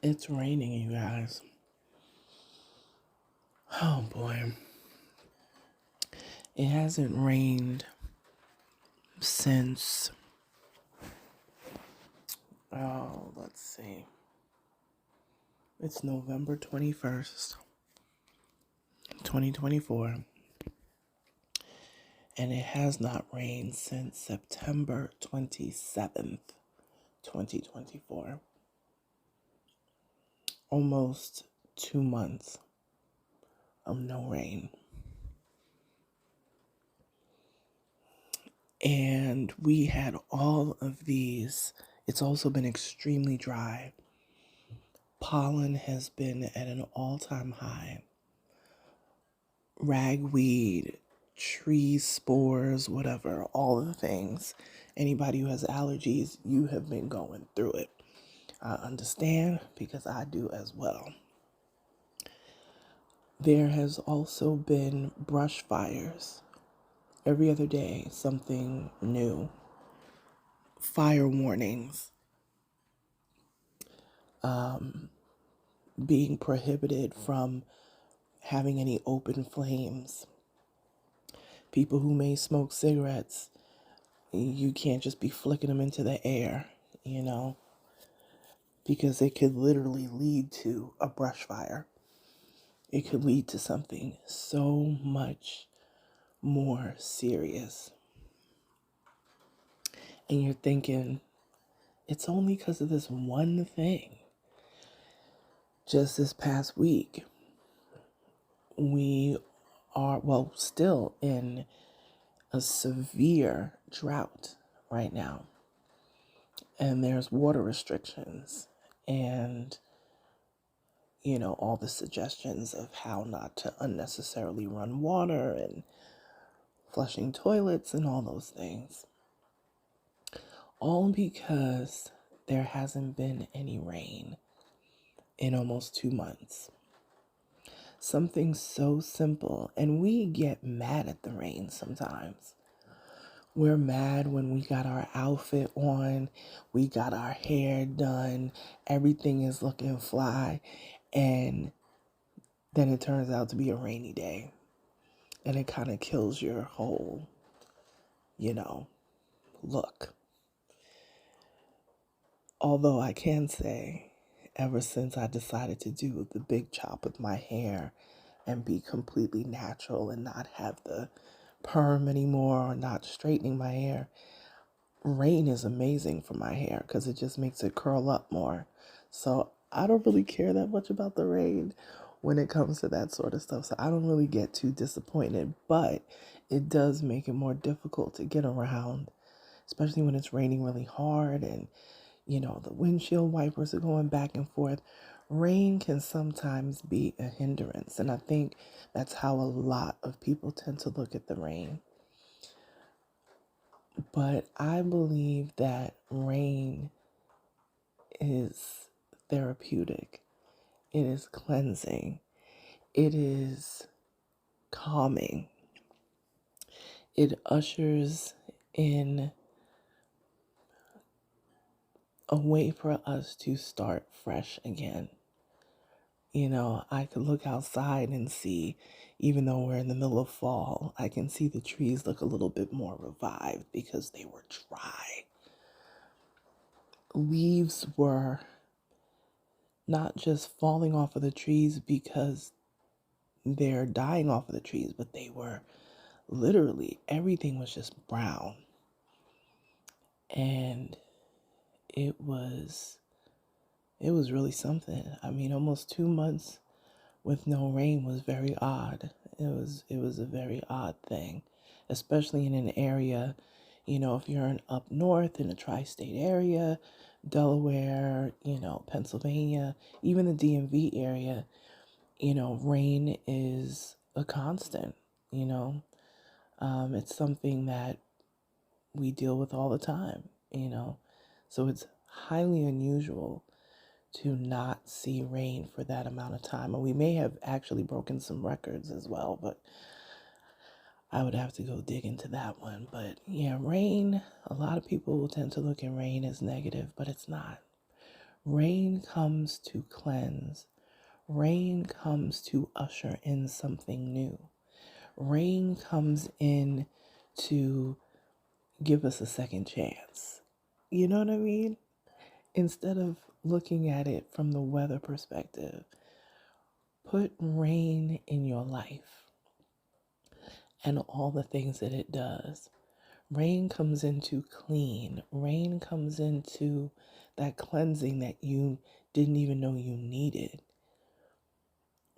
It's raining, you guys. Oh boy. It hasn't rained since, let's see. It's November 21st, 2024. And it has not rained since September 27th, 2024. Almost 2 months of no rain. And we had all of these. It's also been extremely dry. Pollen has been at an all-time high. Ragweed, tree spores, whatever, all the things. Anybody who has allergies, you have been going through it. I understand because I do as well. There has also been brush fires. Every other day, something new. Fire warnings. Being prohibited from having any open flames. People who may smoke cigarettes, you can't just be flicking them into the air, because it could literally lead to a brush fire. It could lead to something so much more serious. And you're thinking, it's only because of this one thing. Just this past week, we are, still in a severe drought right now. And there's water restrictions and, all the suggestions of how not to unnecessarily run water and flushing toilets and all those things. All because there hasn't been any rain in almost 2 months. Something so simple, and we get mad at the rain sometimes. We're mad when we got our outfit on, we got our hair done, everything is looking fly, and then it turns out to be a rainy day. And it kind of kills your whole, look. Although I can say, ever since I decided to do the big chop with my hair and be completely natural and not have the perm anymore or not straightening my hair, rain is amazing for my hair because it just makes it curl up more. So I don't really care that much about the rain when it comes to that sort of stuff. So I don't really get too disappointed, but it does make it more difficult to get around, especially when it's raining really hard and, the windshield wipers are going back and forth. Rain can sometimes be a hindrance. And I think that's how a lot of people tend to look at the rain. But I believe that rain is therapeutic. It is cleansing. It is calming. It ushers in a way for us to start fresh again. I could look outside and see, even though we're in the middle of fall, I can see the trees look a little bit more revived because they were dry. Leaves were not just falling off of the trees because they're dying off of the trees, but they were literally, everything was just brown. And it was really something. I mean, almost 2 months with no rain was very odd. It was a very odd thing, especially in an area, if you're up north in the tri-state area, Delaware, Pennsylvania, even the DMV area, rain is a constant, you know. It's something that we deal with all the time. So it's highly unusual to not see rain for that amount of time. And we may have actually broken some records as well, but I would have to go dig into that one. But yeah, rain, a lot of people will tend to look at rain as negative, but it's not. Rain comes to cleanse. Rain comes to usher in something new. Rain comes in to give us a second chance. You know what I mean? Instead of looking at it from the weather perspective, put rain in your life and all the things that it does. Rain comes into clean. Rain comes into that cleansing that you didn't even know you needed.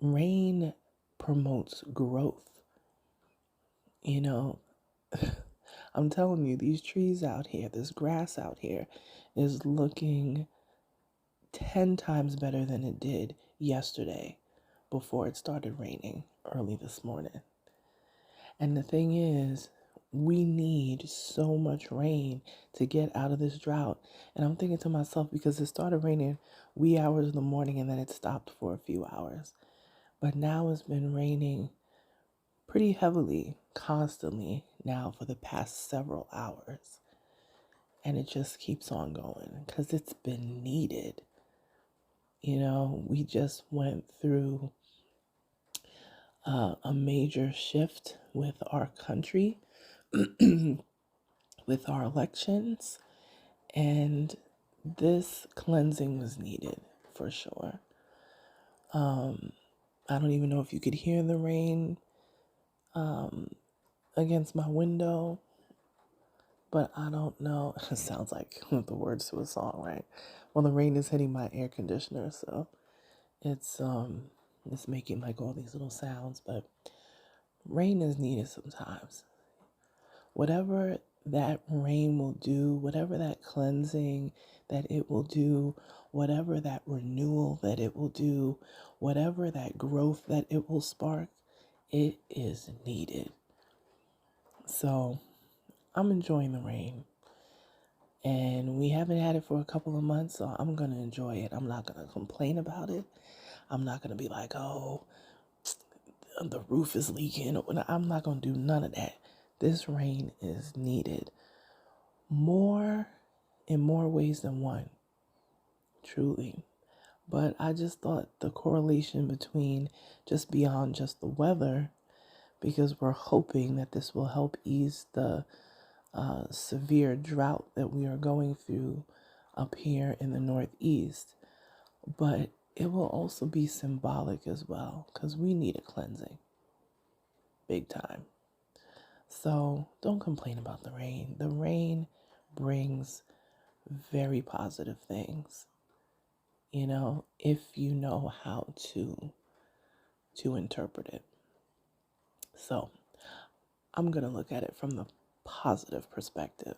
Rain promotes growth. You know, I'm telling you, these trees out here, this grass out here is looking 10 times better than it did yesterday before it started raining early this morning. And the thing is, we need so much rain to get out of this drought. And I'm thinking to myself, because it started raining wee hours in the morning and then it stopped for a few hours. But now it's been raining pretty heavily, constantly now for the past several hours. And it just keeps on going because it's been needed. You know, we just went through a major shift with our country, with our elections, and this cleansing was needed for sure. I don't even know if you could hear the rain against my window, but I don't know. It sounds like the words to a song, right? Well, the rain is hitting my air conditioner, so it's making like all these little sounds, but rain is needed sometimes. Whatever that rain will do, whatever that cleansing that it will do, whatever that renewal that it will do, whatever that growth that it will spark, it is needed. So I'm enjoying the rain. And we haven't had it for a couple of months, so I'm going to enjoy it. I'm not going to complain about it. I'm not going to be like, oh, the roof is leaking. I'm not going to do none of that. This rain is needed more in more ways than one, truly. But I just thought the correlation between just beyond just the weather, because we're hoping that this will help ease the severe drought that we are going through up here in the Northeast. But it will also be symbolic as well, because we need a cleansing big time. So don't complain about the rain. The rain brings very positive things, you know, if you know how to interpret it. So I'm going to look at it from the positive perspective.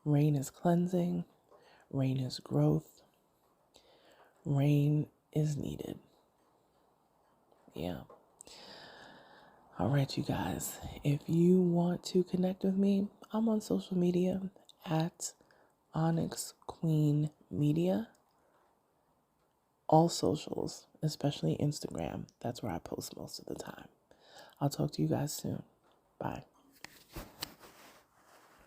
Rain is cleansing. Rain is growth. Rain is needed. Yeah. All right, you guys. If you want to connect with me, I'm on social media at Onyx Queen Media. All socials, especially Instagram. That's where I post most of the time. I'll talk to you guys soon. Bye.